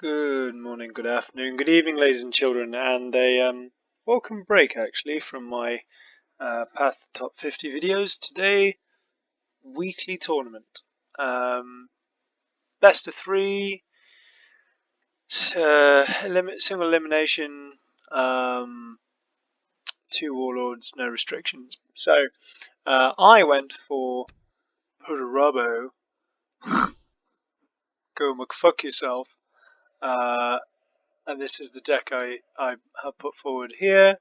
Good morning, good afternoon, good evening, ladies and children, and a welcome break actually from my Path to Top 50 videos. Today, weekly tournament, best of three, single elimination, 2 warlords, no restrictions. So I went for Perturabo. Go McFuck yourself. And this is the deck I have put forward here.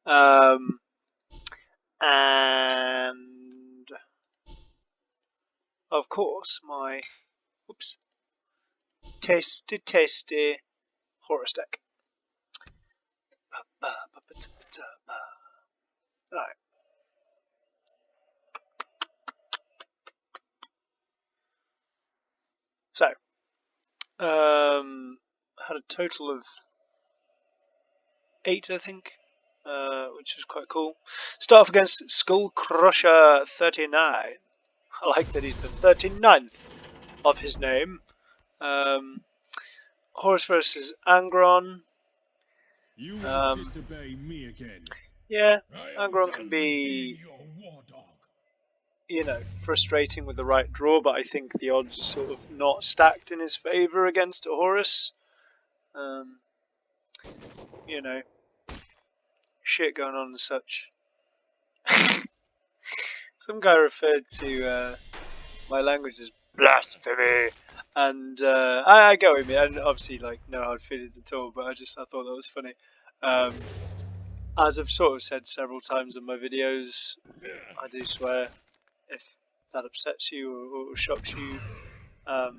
And of course my tasty Horus deck. Right. So had a total of 8, I think, which was quite cool. Start off against Skull Crusher 39. I like that he's the 39th of his name. Horus versus Angron. You will disobey me again. Yeah, Angron can be, you know, frustrating with the right draw, but I think the odds are sort of not stacked in his favour against a Horus. You know, shit going on and such. Some guy referred to my language as blasphemy, and I go with me. I obviously like know how to fit it at all, but I thought that was funny. As I've sort of said several times in my videos, I do swear. If that upsets you or shocks you, I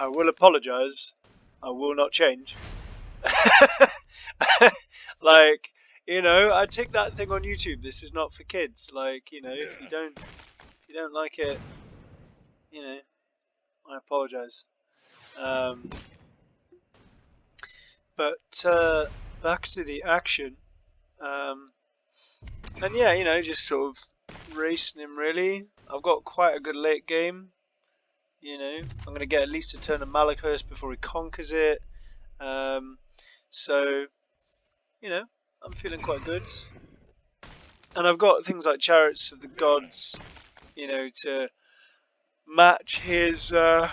will apologise. I will not change. Like, you know, I take that thing on YouTube. This is not for kids. Like, you know, if you don't like it, you know, I apologise. But back to the action. And yeah, you know, just sort of racing him really. I've got quite a good late game. You know, I'm going to get at least a turn of Malachus before he conquers it. So, you know, I'm feeling quite good. And I've got things like Chariots of the Gods, you know, to match his land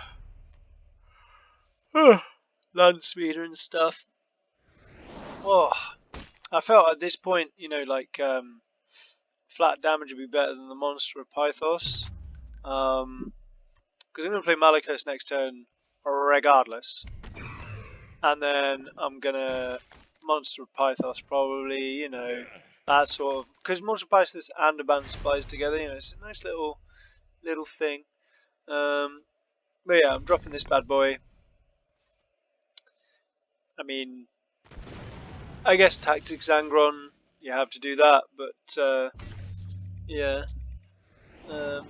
speeder and stuff. Oh, I felt at this point, you know, like flat damage would be better than the Monster of Pythos. Because I'm going to play Malachus next turn regardless. And then I'm going to Monster of Pythos probably, you know, that sort of... Because Monster of Pythos and a band of spies together, you know, it's a nice little thing. But yeah, I'm dropping this bad boy. I mean, I guess Tactics Angron, you have to do that, but yeah. The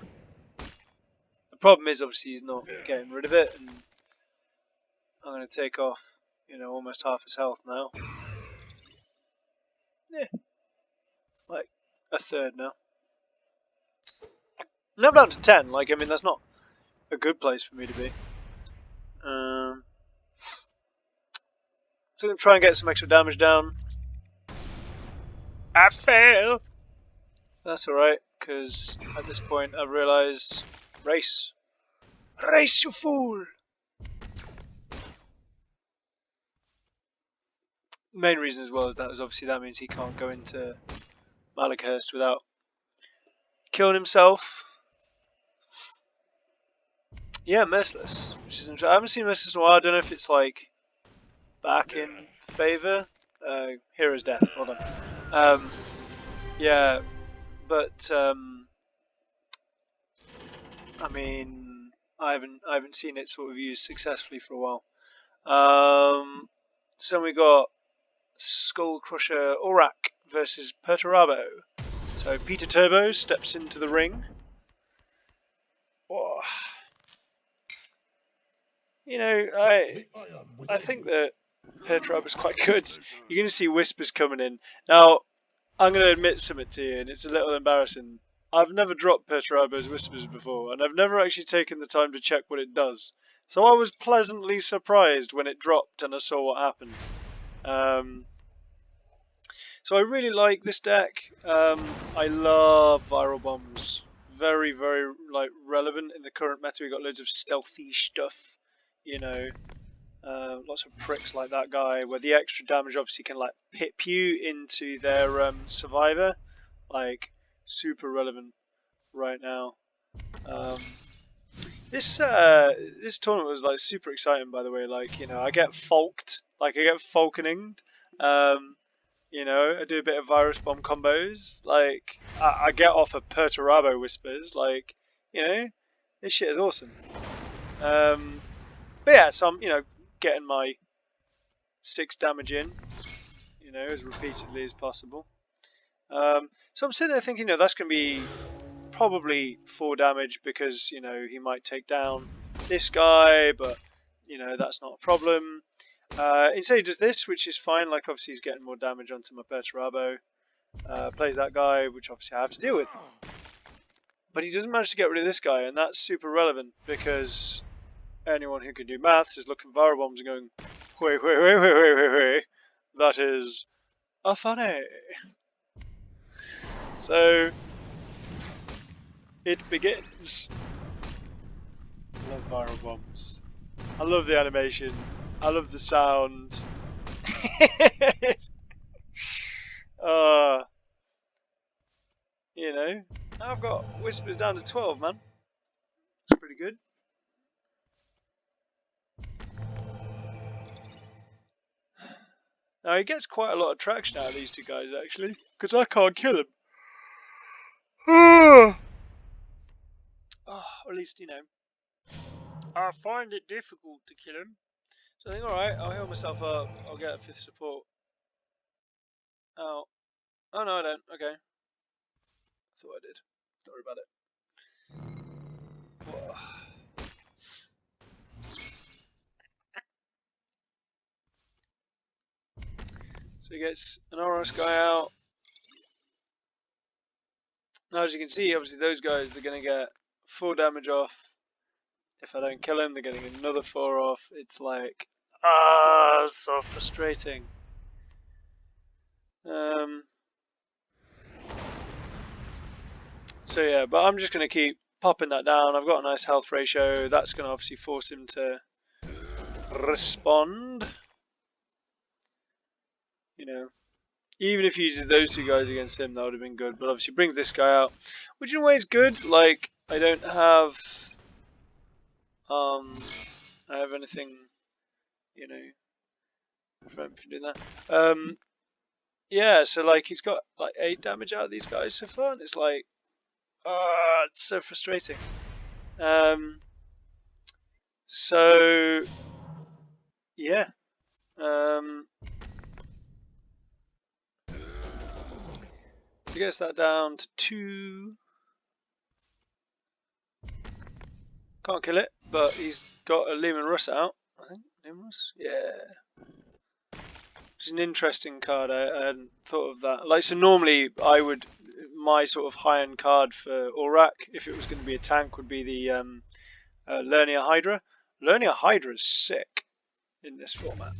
problem is obviously he's not getting rid of it, and I'm going to take off, you know, almost half his health now. Yeah, like a third now. Now I'm down to 10. Like, I mean, that's not a good place for me to be. So I'm going to try and get some extra damage down. I fail! That's alright, because at this point I've realised... Race! Race, you fool! The main reason as well is that obviously that means he can't go into Malachurst without killing himself. Yeah, Merciless, which is interesting. I haven't seen Merciless in a while. I don't know if it's like back in favour. Hero's Death. Hold on. Yeah, but I mean, I haven't seen it sort of used successfully for a while. So we got Skull Crusher Aurak versus Perturabo. So Peter Turbo steps into the ring. Whoa. You know, I think that Perturabo is quite good. You're going to see whispers coming in. Now, I'm going to admit something to you, and it's a little embarrassing. I've never dropped Perturabo's whispers before, and I've never actually taken the time to check what it does. So I was pleasantly surprised when it dropped and I saw what happened. So I really like this deck. I love viral bombs. Very, very like relevant in the current meta. We got loads of stealthy stuff, you know, lots of pricks like that guy. Where the extra damage obviously can like pip you into their survivor, like super relevant right now. This tournament was like super exciting, by the way. Like, you know, I get folked, like I get Falkeninged. You know, I do a bit of virus bomb combos. Like, I get off of Perturabo whispers. Like, you know, this shit is awesome. But yeah, so I'm, you know, getting my 6 damage in, you know, as repeatedly as possible. So I'm sitting there thinking, you know, that's going to be probably 4 damage because, you know, he might take down this guy, but, you know, that's not a problem. Instead he does this, which is fine. Like, obviously he's getting more damage onto my Perturabo. Plays that guy, which obviously I have to deal with. But he doesn't manage to get rid of this guy, and that's super relevant because anyone who can do maths is looking at viral bombs and going, wait, that is a funny. So it begins. I love viral bombs. I love the animation. I love the sound. You know, I've got whispers down to 12, man. It's pretty good. Now he gets quite a lot of traction out of these two guys actually, because I can't kill him. Or at least, you know, I find it difficult to kill him. So I think, alright, I'll heal myself up. I'll get a 5th support. Oh. Oh no, I don't. Okay. I thought I did. Don't worry about it. Whoa. So he gets an Horus guy out. Now as you can see, obviously those guys are going to get 4 damage off. If I don't kill him, they're getting another 4 off. It's like, so frustrating. So yeah, but I'm just going to keep popping that down. I've got a nice health ratio. That's going to obviously force him to respond. You know, even if he uses those 2 guys against him, that would have been good. But obviously brings this guy out, which in a way is good. Like, I don't have, I have anything, you know, prevent me from doing that. Yeah, so like he's got like 8 damage out of these guys so far, and it's like, it's so frustrating. So yeah. He gets that down to 2. Can't kill it, but he's got a Lehman Russ out. I think Lehman Russ, yeah. Which is an interesting card. I hadn't thought of that. Like, so normally I would, my sort of high-end card for Aurak, if it was going to be a tank, would be the Lernia Hydra. Lernia Hydra is sick in this format.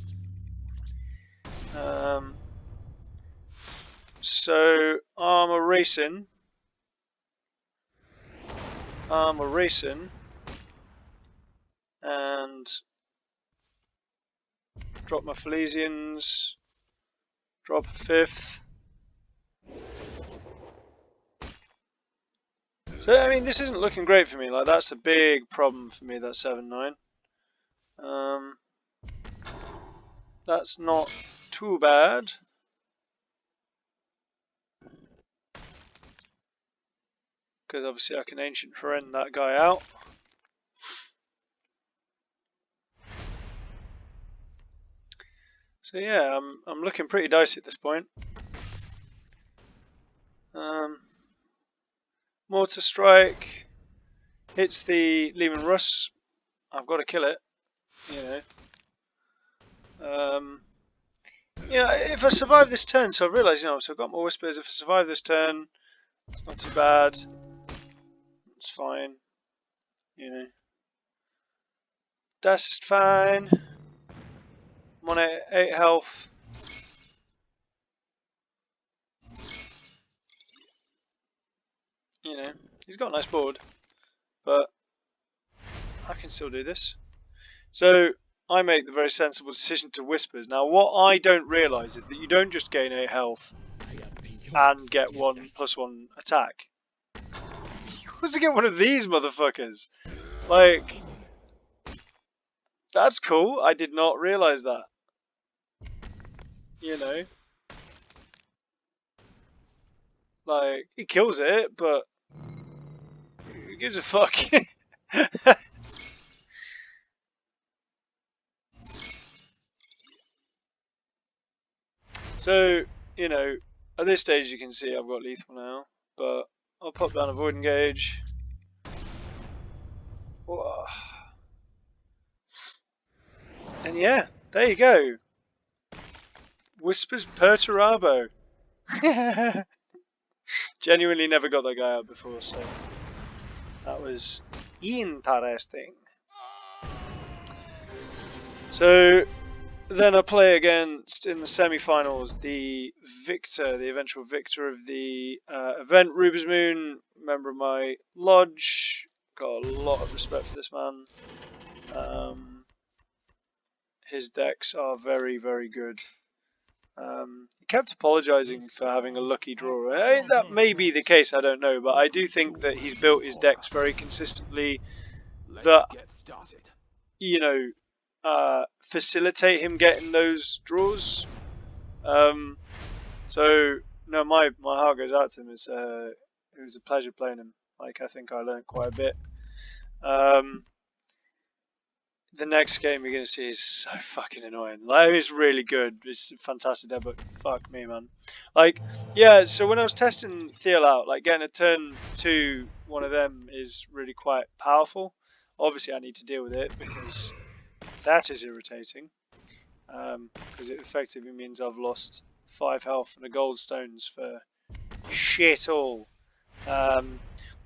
So armor racing, and drop my Philesians, drop a 5th. So I mean, this isn't looking great for me. Like, that's a big problem for me. That 7-9. That's not too bad. Because obviously I can Ancient Horrend that guy out. So yeah, I'm looking pretty dicey at this point. Mortar Strike hits the Lehman Russ. I've got to kill it, you know. Yeah, if I survive this turn, so I realise, you know, so I've got my Whispers. If I survive this turn, it's not too bad. It's fine, you know. That's just fine. I'm on 8 health. You know, he's got a nice board, but I can still do this. So I make the very sensible decision to Whispers. Now, what I don't realise is that you don't just gain 8 health and get 1+1 attack. You also get one of these motherfuckers. Like, that's cool. I did not realise that. You know, like, he kills it, but who gives a fuck? So, you know, at this stage you can see I've got lethal now, but I'll pop down Avoid Engage. Whoa. And yeah, there you go. Whispers Perturabo. Genuinely never got that guy out before, so that was interesting. So then I play against, in the semi-finals, the victor, the eventual victor of the event, Ruber's Moon, member of my lodge. Got a lot of respect for this man. His decks are very, very good. He kept apologising for having a lucky draw. That may be the case, I don't know, but I do think that he's built his decks very consistently that, you know, facilitate him getting those draws. So no, my heart goes out to him. It was a pleasure playing him. Like, I think I learned quite a bit. The next game you're going to see is so fucking annoying. Like, it's really good. It's a fantastic deck, but fuck me, man. Like, yeah, so when I was testing Thiel out, like, getting a turn 2, one of them is really quite powerful. Obviously, I need to deal with it because that is irritating. Because it effectively means I've lost 5 health and a gold stones for shit all.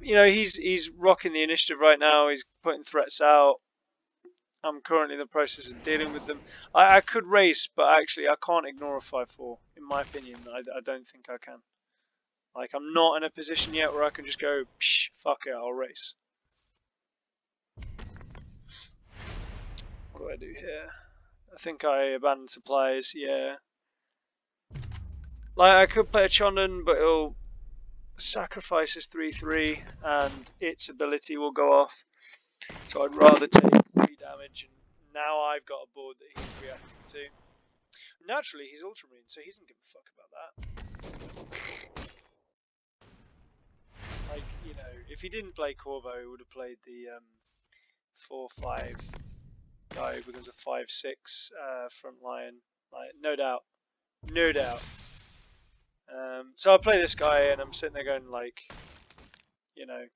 You know, he's rocking the initiative right now. He's putting threats out. I'm currently in the process of dealing with them. I could race, but actually I can't ignore a 5-4. In my opinion, I don't think I can. Like, I'm not in a position yet where I can just go, psh, fuck it, I'll race. What do I do here? I think I abandon supplies, yeah. Like, I could play a Chondon, but it'll sacrifice his 3-3, and its ability will go off. So I'd rather take 3 damage, and now I've got a board that he's reacting to. Naturally, he's Ultramarine, so he doesn't give a fuck about that. Like, you know, if he didn't play Corvo, he would have played the 4-5 guy who becomes a 5-6 front line. Like, no doubt. No doubt. So I play this guy, and I'm sitting there going, like, you know,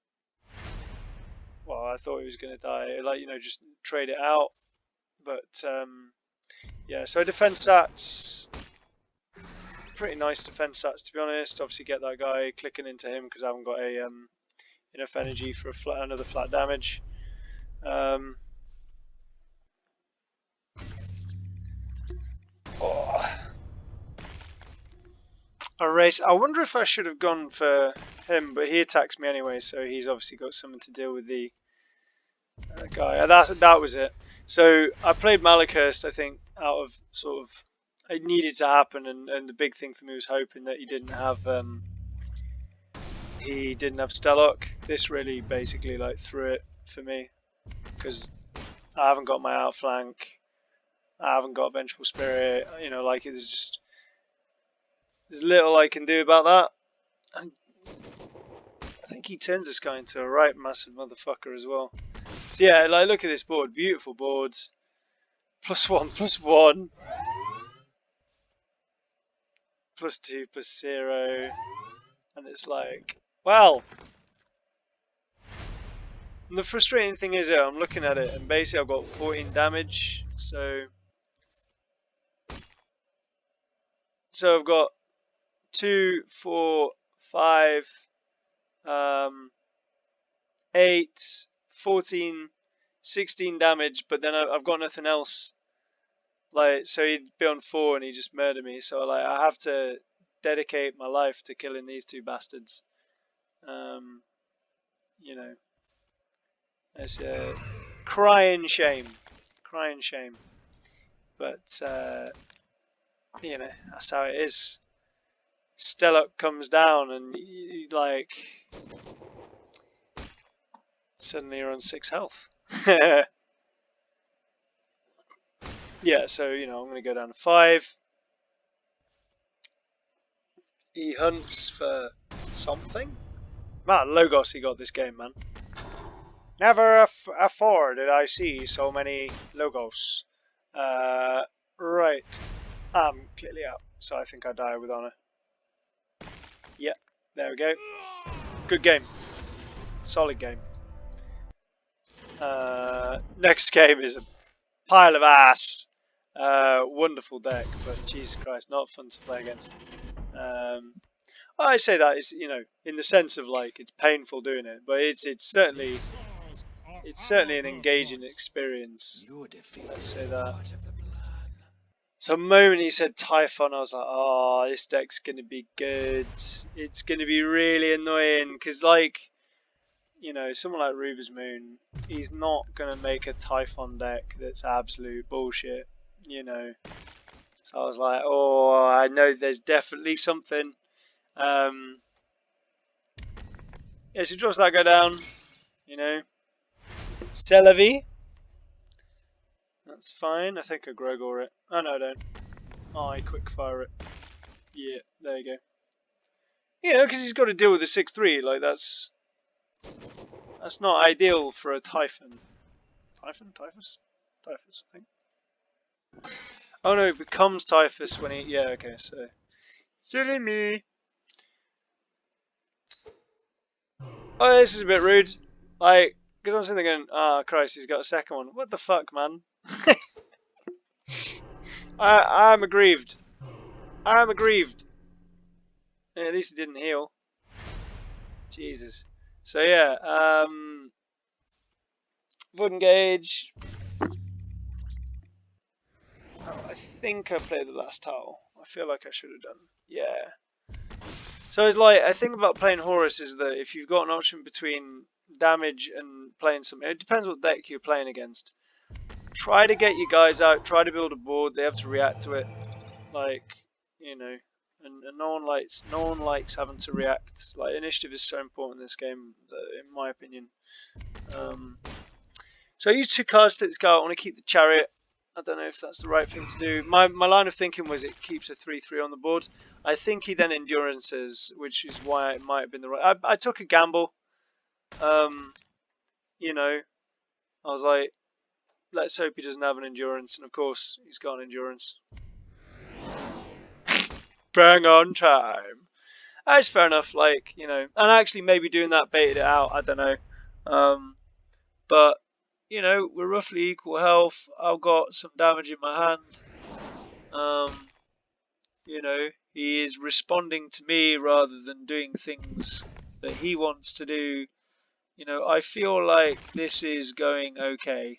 well, I thought he was going to die. Like, you know, just trade it out. But, yeah, so defense stats, pretty nice defense stats, to be honest. Obviously get that guy clicking into him because I haven't got a enough energy for another flat damage. A race. I wonder if I should have gone for him, but he attacks me anyway, so he's obviously got something to deal with the guy. That was it. So I played Malachurst, I think, out of sort of, it needed to happen, and the big thing for me was hoping that he didn't have Stellark. This really basically like threw it for me because I haven't got my outflank, I haven't got Vengeful Spirit. You know, like, there's little I can do about that. And I think he turns this guy into a right massive motherfucker as well. So yeah, like, look at this board, beautiful boards. +1/+1, +2/+0, and it's like, well. And the frustrating thing is, I'm looking at it, and basically I've got 14 damage, so I've got 2, 4, 5, 8, 14, 16 damage, but then I've got nothing else. Like, so he'd be on 4 and he'd just murder me. So like, I have to dedicate my life to killing these two bastards. You know, it's a crying shame, crying shame. But you know, that's how it is. Stellup comes down and like suddenly you're on 6 health. Yeah, so you know, I'm gonna go down to 5. He hunts for something. Man, Logos he got this game, man. Never afore did I see so many Logos. Right. I'm clearly out, so I think I die with honour. Yep, there we go. Good game. Solid game. Next game is a pile of ass. Wonderful deck, but Jesus Christ, not fun to play against. I say that is, you know, in the sense of like it's painful doing it, but it's certainly an engaging experience. Let's say that. So the moment he said Typhon, I was like, oh, this deck's gonna be good. It's gonna be really annoying because, like, you know, someone like Ruber's Moon, he's not gonna make a Typhon deck that's absolute bullshit. You know. So I was like, oh, I know there's definitely something. Yeah, so he drops that guy down, you know. C'est la vie. That's fine. I think I Gregor it. Oh no, I don't. I quick fire it. Yeah, there you go. You know, because he's got to deal with the 6-3. Like that's not ideal for a Typhon. Typhus, I think. Oh no, it becomes Typhus when he. Yeah, okay. So silly me. Oh, this is a bit rude. Like, because I'm sitting there going, ah, Christ, he's got a second one. What the fuck, man? I'm aggrieved. I'm aggrieved. Yeah, at least it didn't heal. Jesus. So yeah, wooden gauge. Oh, I think I played the last tile. I feel like I should have done. Yeah. So it's like, I think about playing Horus is that if you've got an option between damage and playing something, it depends what deck you're playing against. Try to get your guys out, try to build a board, they have to react to it. Like, you know, and no one likes having to react. Like, initiative is so important in this game, in my opinion. So I use 2 cards to take this guy out. I want to keep the chariot. I don't know if that's the right thing to do. My line of thinking was it keeps a 3-3 on the board. I think he then endurances, which is why it might have been the right. I took a gamble. You know, I was like, let's hope he doesn't have an endurance, and of course he's got an endurance. Bang on time. That's fair enough. Like, you know, and actually maybe doing that baited it out. I don't know. But you know, we're roughly equal health. I've got some damage in my hand. You know, he is responding to me rather than doing things that he wants to do. You know, I feel like this is going okay.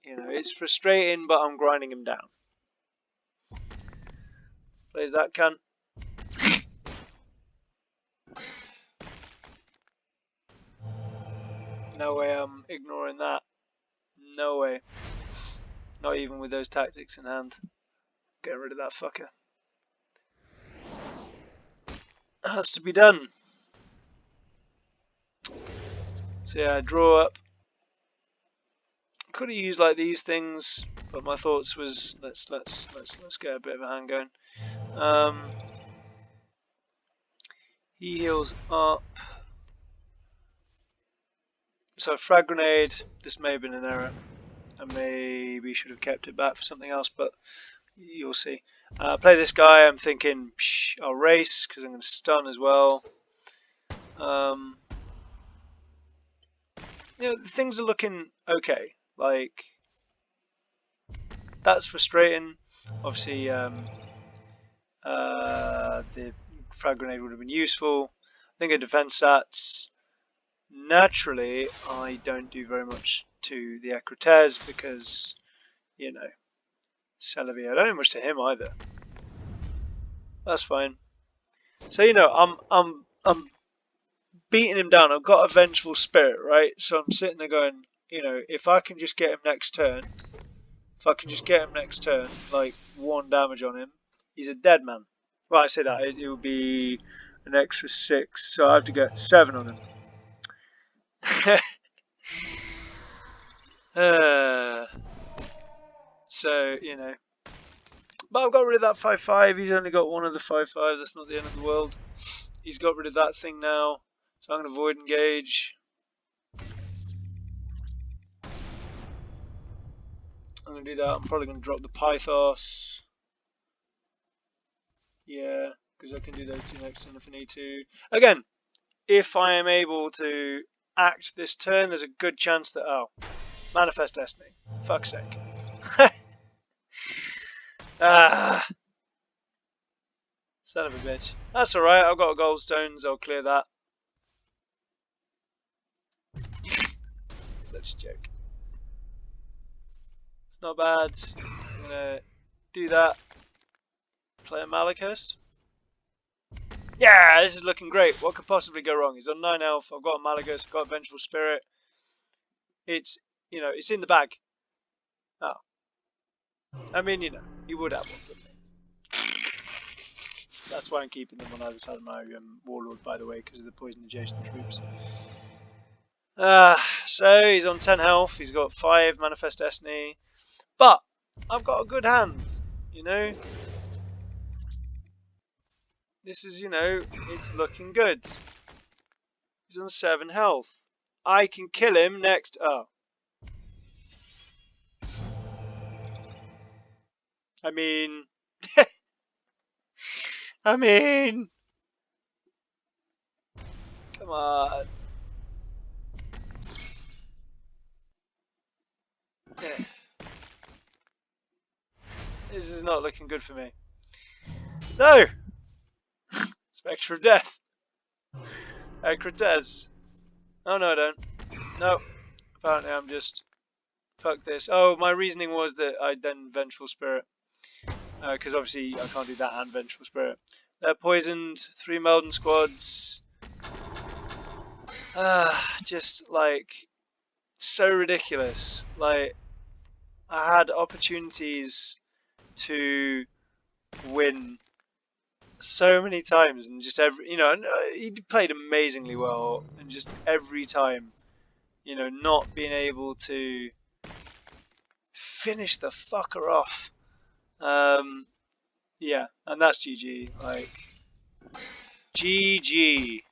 You know, it's frustrating, but I'm grinding him down. Plays that cunt. No way I'm ignoring that. No way. Not even with those tactics in hand. Get rid of that fucker. Has to be done. So yeah, draw up. Could have used like these things, but my thoughts was let's get a bit of a hand going. He heals up. So frag grenade. This may have been an error. I maybe should have kept it back for something else, but you'll see. Play this guy. I'm thinking I'll race because I'm going to stun as well. You know, things are looking okay. Like, that's frustrating. Obviously, the frag grenade would have been useful. I think of defense stats. Naturally, I don't do very much to the Ecrotes because, you know, Celebi. I don't do much to him either. That's fine. So you know, I'm beating him down. I've got a vengeful spirit, right? So I'm sitting there going, you know, if I can just get him next turn, like 1 damage on him, he's a dead man. Well, I say that it will be an extra 6, so I have to get 7 on him. So you know, but I've got rid of that 5/5. He's only got one of the 5/5. That's not the end of the world. He's got rid of that thing now, so I'm going to void engage. I'm going to do that. I'm probably going to drop the Pythos. Yeah, because I can do those 2 next turn if I need to. Again, if I am able to act this turn, there's a good chance that... Oh, Manifest Destiny. Fuck's sake. Ah, son of a bitch. That's alright, I've got goldstones, I'll clear that. Such a joke. It's not bad. I'm gonna do that. Play a Malachist. Yeah, this is looking great. What could possibly go wrong? He's on 9 health. I've got a Malachist. I've got a Vengeful Spirit. It's, you know, it's in the bag. Oh. I mean, you know, he would have one, wouldn't he? That's why I'm keeping them on either side of my Warlord, by the way, because of the poison adjacent troops. So he's on 10 health. He's got 5 Manifest Destiny. But I've got a good hand, you know. This is, you know, it's looking good. He's on 7 health. I can kill him next. Oh. I mean. I mean. Come on. Yeah. This is not looking good for me. So. Spectre of Death. Ecrotes. Oh no, I don't. No. Apparently I'm just... Fuck this. Oh, my reasoning was that I'd then Vengeful Spirit. Because obviously I can't do that and Vengeful Spirit. They're poisoned. 3 Melden squads. Just like... So ridiculous. Like... I had opportunities to win so many times, and just every, you know, he played amazingly well, and just every time, you know, not being able to finish the fucker off. Yeah, and that's GG. Like, GG.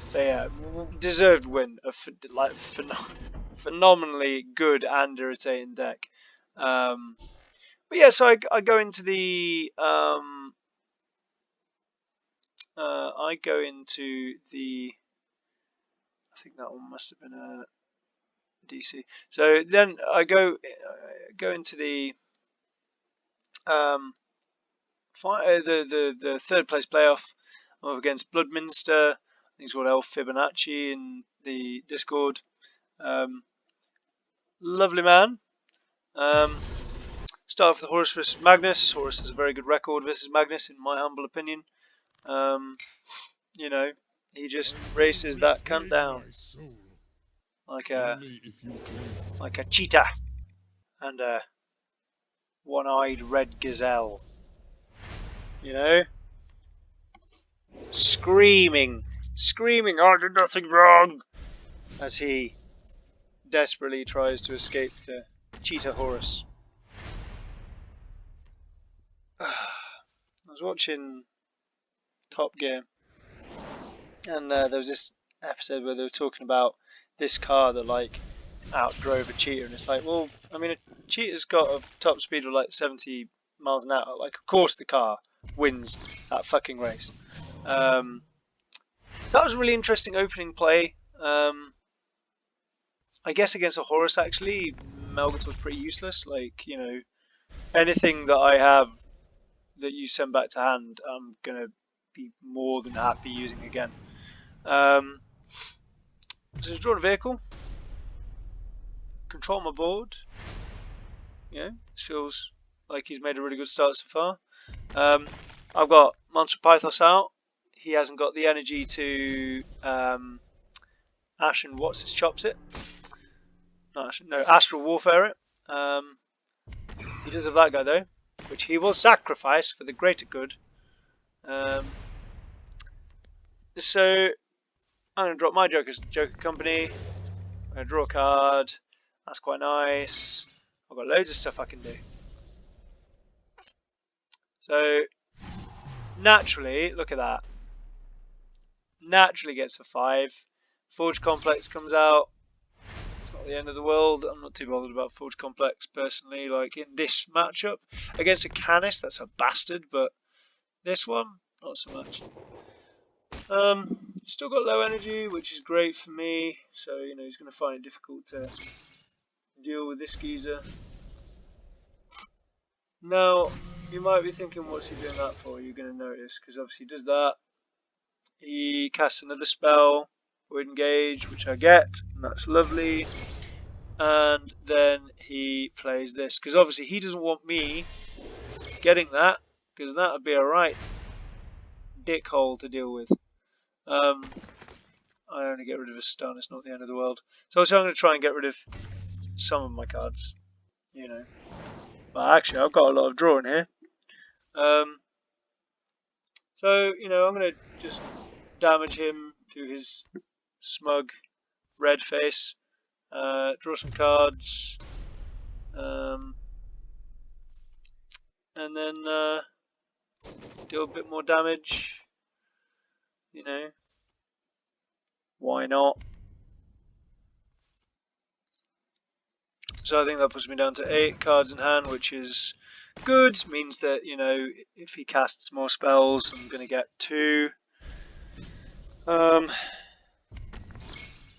So yeah, deserved win. Like phenomenally good and irritating deck. But yeah, so I go into the I think that one must have been a DC. So then I go into the the 3rd place playoff. I'm up against Bloodminster. I think it's called Elf Fibonacci in the Discord. Lovely man. Start off with Horus versus Magnus. Horus has a very good record versus Magnus, in my humble opinion. You know, he just races that cunt down like a cheetah and a one-eyed red gazelle. You know, screaming, I did nothing wrong, as he desperately tries to escape the cheetah Horus. I was watching Top Gear, and there was this episode where they were talking about this car that like outdrove a cheetah, and it's like, well, I mean, a cheetah's got a top speed of like 70 miles an hour. Like, of course the car wins that fucking race. That was a really interesting opening play. I guess against a Horus, actually, Melgator's pretty useless. Like, you know, anything that I have that you send back to hand, I'm gonna be more than happy using again. So draw a vehicle, control my board. You know, this feels like he's made a really good start so far. I've got Monster Pythos out. He hasn't got the energy to Ashen what's his chops it. No, Astral Warfare it. He does have that guy though, which he will sacrifice for the greater good. So I'm going to drop my Joker Company. I'm going to draw a card. That's quite nice. I've got loads of stuff I can do. So naturally, look at that. Naturally gets a 5. Forge Complex comes out. It's not the end of the world. I'm not too bothered about Forge Complex personally. Like in this matchup against a Canis, that's a bastard. But this one, not so much. Still got low energy, which is great for me. So you know he's going to find it difficult to deal with this geezer. Now you might be thinking, what's he doing that for? You're going to notice because obviously he does that. He casts another spell, Void Engage, which I get, and that's lovely. And then he plays this because obviously he doesn't want me getting that because that would be a right dickhole to deal with. I only get rid of a stun, it's not the end of the world. So I'm going to try and get rid of some of my cards, you know. But actually I've got a lot of drawing here. So, you know, I'm going to just damage him to his smug red face. Draw some cards. And then deal a bit more damage. You know, why not? So I think that puts me down to 8 cards in hand, which is good. Means that, you know, if he casts more spells, I'm going to get 2.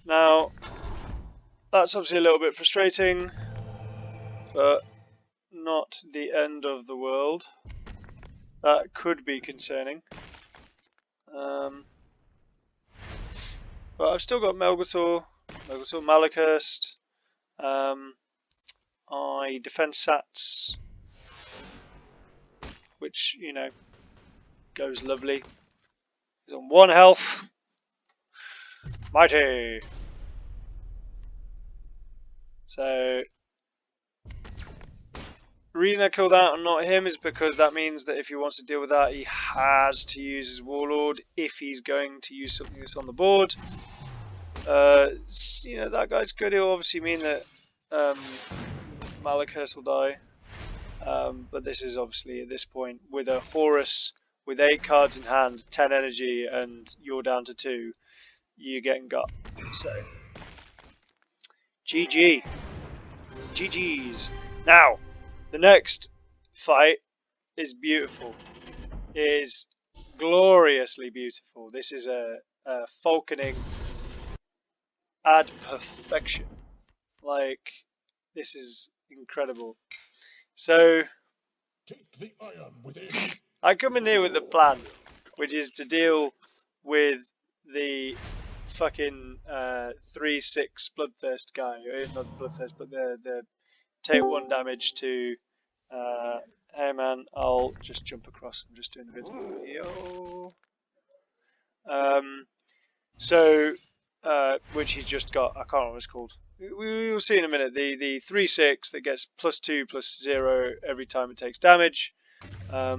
Now, that's obviously a little bit frustrating, but not the end of the world. That could be concerning. But I've still got Melgator Malachurst. I defend Sats, which, you know, goes lovely. He's on 1 health. Mighty! So, the reason I kill that and not him is because that means that if he wants to deal with that, he has to use his Warlord if he's going to use something that's on the board. You know, that guy's good. It'll obviously mean that Malachurst will die. But this is obviously at this point with a Horus with 8 cards in hand, 10 energy, and you're down to 2. You're getting got. So, GG. GG's. Now, the next fight is beautiful. It is gloriously beautiful. This is a Falkening ad perfection. Like, this is incredible. So, Take the iron within. I come in here with a plan, which is to deal with the fucking 3/6 Bloodthirst guy. Not Bloodthirst, but the take 1 damage to. Hey man, I'll just jump across. I'm just doing a bit of video. So, which he's just got. I can't remember what it's called. We will see in a minute. The 3/6 that gets +2/+0 every time it takes damage. I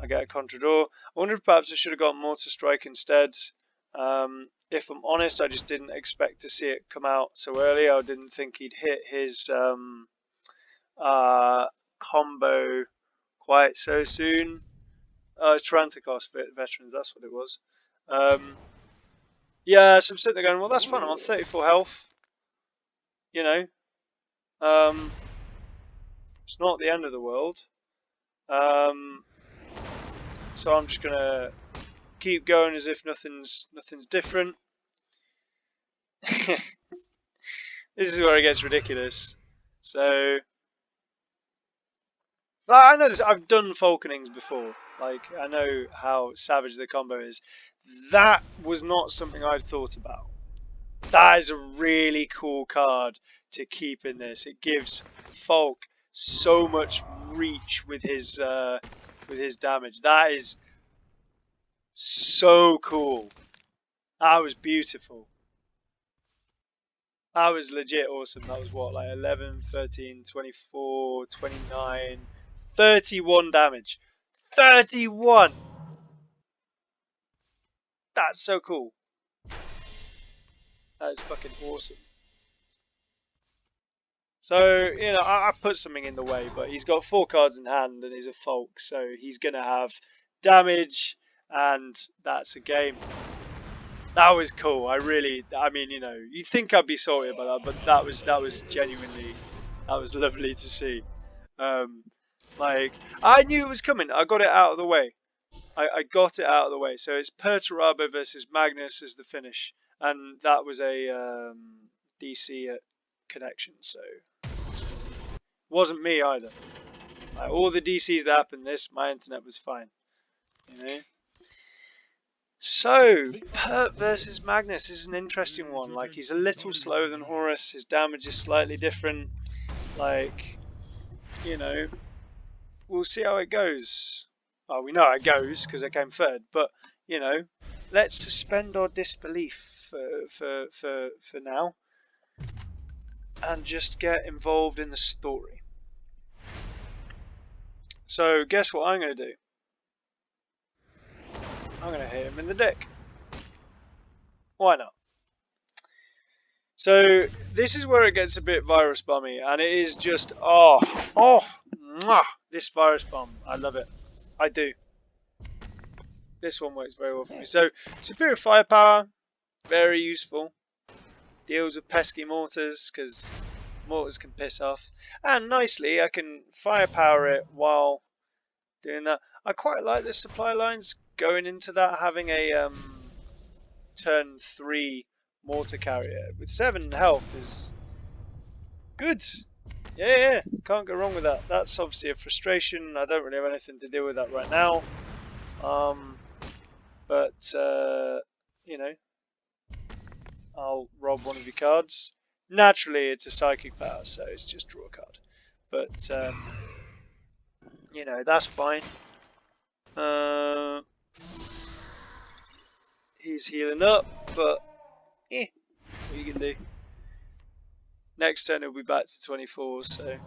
get a Contrador. I wonder if perhaps I should have got Mortar Strike instead. If I'm honest, I just didn't expect to see it come out so early. I didn't think he'd hit his combo quite so soon. It's Tarantikos Veterans, that's what it was. Yeah, so I'm sitting there going, well, that's fun. I'm on 34 health. You know, it's not the end of the world. So I'm just gonna keep going as if nothing's different. This is where it gets ridiculous. So I know this. I've done Falkenings before. Like, I know how savage the combo is. That was not something I'd thought about. That is a really cool card to keep in this. It gives Falk so much reach with his damage. That is so cool. That was beautiful. That was legit awesome. That was what, like 11, 13, 24, 29, 31 damage. 31! That's so cool. That is fucking awesome. So, you know, I put something in the way, but he's got 4 cards in hand and he's a Falk, so he's going to have damage, and that's a game. That was cool. I mean, you know, you'd think I'd be salty about that, but that was genuinely, that was lovely to see. Like, I knew it was coming. I got it out of the way. I got it out of the way. So it's Perturabo versus Magnus as the finish, and that was a DC connection, so it wasn't me either. Like, all the DCs that happened this, my internet was fine, you know. So, Pert versus Magnus is an interesting one. Like, he's a little slower than Horus, his damage is slightly different. Like, you know, we'll see how it goes. Well, we know how it goes because I came third, but, you know, let's suspend our disbelief for now and just get involved in the story. So, guess what I'm going to do? I'm going to hit him in the dick. Why not? So this is where it gets a bit virus bomby, and it is just mwah, this virus bomb. I love it. I do. This one works very well for me. So superior firepower, very useful. Deals with pesky mortars because mortars can piss off, and nicely I can firepower it while doing that. I quite like the supply lines going into that, having a turn 3 mortar carrier with 7 health is good. Yeah, can't go wrong with that. That's obviously a frustration. I don't really have anything to deal with that right now. But you know, I'll rob one of your cards. Naturally, it's a psychic power, so it's just draw a card. But you know, that's fine. He's healing up, but what you can do. Next turn he'll be back to 24, so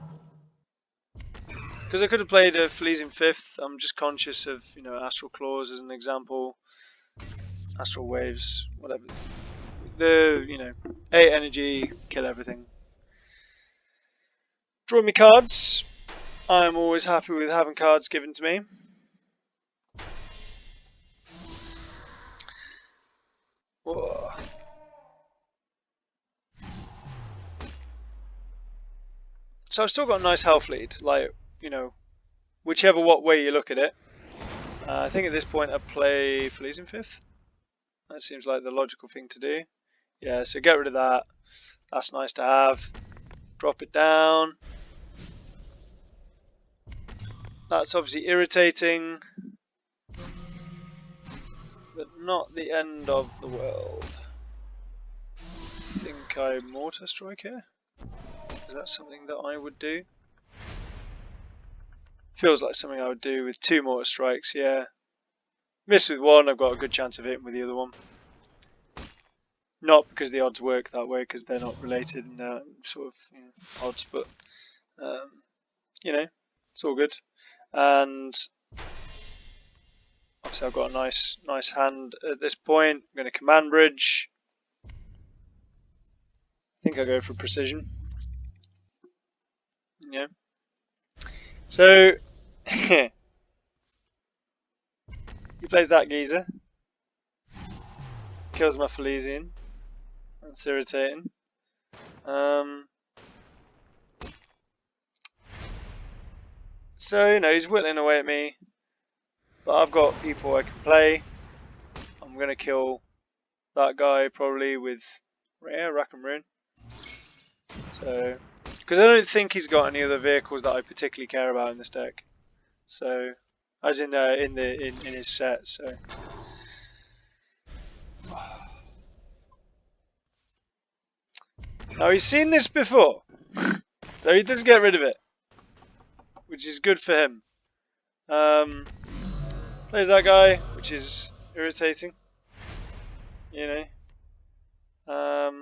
because I could have played a Fleas in 5th. I'm just conscious of, you know, Astral Claws as an example, Astral Waves, whatever. The, you know, 8 energy, kill everything. Draw me cards. I'm always happy with having cards given to me. Whoa. So I've still got a nice health lead, like, you know, whichever what way you look at it. I think at this point I play Fleas in 5th. That seems like the logical thing to do. Yeah, so get rid of that. That's nice to have. Drop it down. That's obviously irritating, but not the end of the world. I think I Mortar Strike here. Is that something that I would do? Feels like something I would do with 2 Mortar Strikes, yeah. Miss with 1, I've got a good chance of hitting with the other one. Not because the odds work that way, because they're not related in that sort of, you know, odds, but you know, it's all good. And obviously I've got a nice hand at this point. I'm going to command bridge. I think I go for precision. Yeah. So he plays that geezer. Kills my Felisian. That's irritating. So, you know, he's whittling away at me. But I've got people I can play. I'm going to kill that guy probably with, yeah, Rack and Ruin. So, because I don't think he's got any other vehicles that I particularly care about in this deck. So, as in his set. So, Now he's seen this before, so he does get rid of it, which is good for him. Plays that guy, which is irritating. You know. A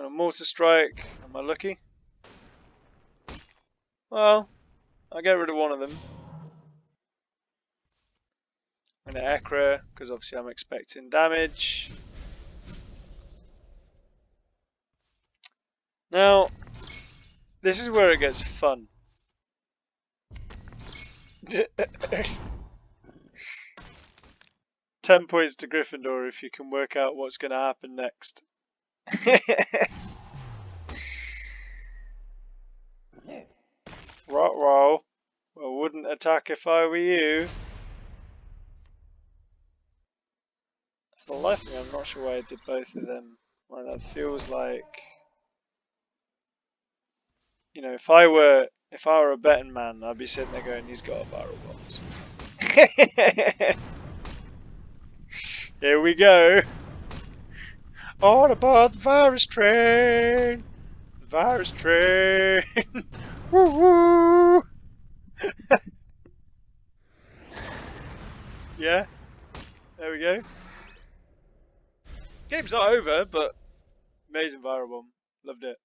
mortar strike. Am I lucky? Well, I get rid of one of them. And an Ekra, because obviously I'm expecting damage. Now, this is where it gets fun. 10 points to Gryffindor if you can work out what's going to happen next. Ruh-roh. I wouldn't attack if I were you. For the life of me, I'm not sure why I did both of them. Well, that feels like, you know, if I were a betting man, I'd be sitting there going, he's got a barrel box. Here we go. On aboard the virus train. The virus train. Woo woo. Yeah. There we go. Game's not over, but amazing viral bomb. Loved it.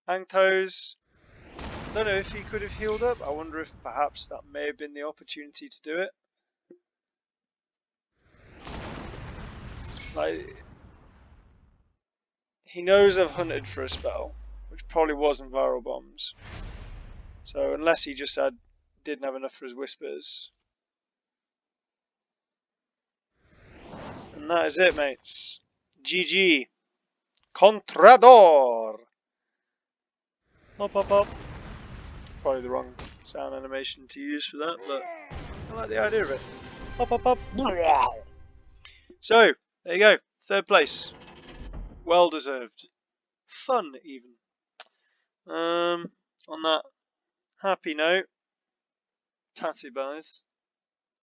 Hang toes. Don't know if he could have healed up. I wonder if perhaps that may have been the opportunity to do it. Like, he knows I've hunted for a spell, which probably wasn't viral bombs. So unless he just didn't have enough for his whispers. And that is it, mates. GG. Contrador. Up, up, up. Probably the wrong sound animation to use for that, but I like the idea of it. Up, up, up. So, there you go. 3rd place. Well deserved. Fun, even. On that happy note, tatty buys.